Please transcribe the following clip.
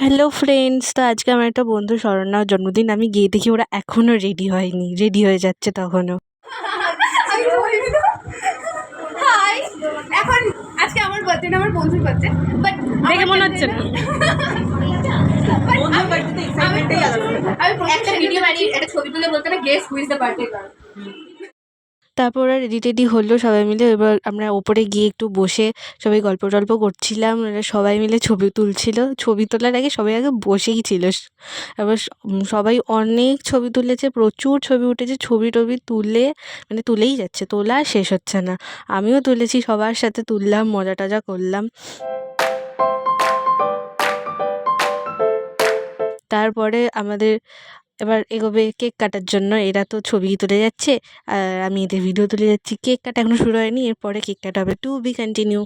Hello friends, তো আজকে আমার একটা বন্ধু শরণ্যার জন্মদিন। আমি গিয়ে দেখি ওরা এখনও রেডি হয়নি, রেডি হয়ে যাচ্ছে তখনও। হাই, এখন আজকে আমার বার্থডে না, আমার বন্ধুর বার্থডে। বাট দেখে মনে হচ্ছে না। আমি একটা ভিডিও বানিয়ে একটা ছবি তুলে বলতে না, guess who is the birthday girl. তারপর ওরা রেডি টেডি হলো সবাই মিলে। এবার আমরা ওপরে গিয়ে একটু বসে সবাই গল্প টল্প করছিলাম। ওরা সবাই মিলে ছবি তুলছিল। ছবি তোলার আগে সবাই আগে বসেই ছিল। এবার সবাই অনেক ছবি তুলেছে, প্রচুর ছবি উঠেছে। ছবি টবি তুলে মানে তুলেই যাচ্ছে, তোলা আর শেষ হচ্ছে না। আমিও তুলেছি, সবার সাথে তুললাম, মজা টজা করলাম। তারপরে আমাদের এবার এগোবে কেক কাটার জন্য। এরা তো ছবি তুলে যাচ্ছে আর আমি এদের ভিডিও তুলে যাচ্ছি। কেক কাটা এখনো শুরু হয়নি, এরপরে কেক কাটা হবে। To be continue.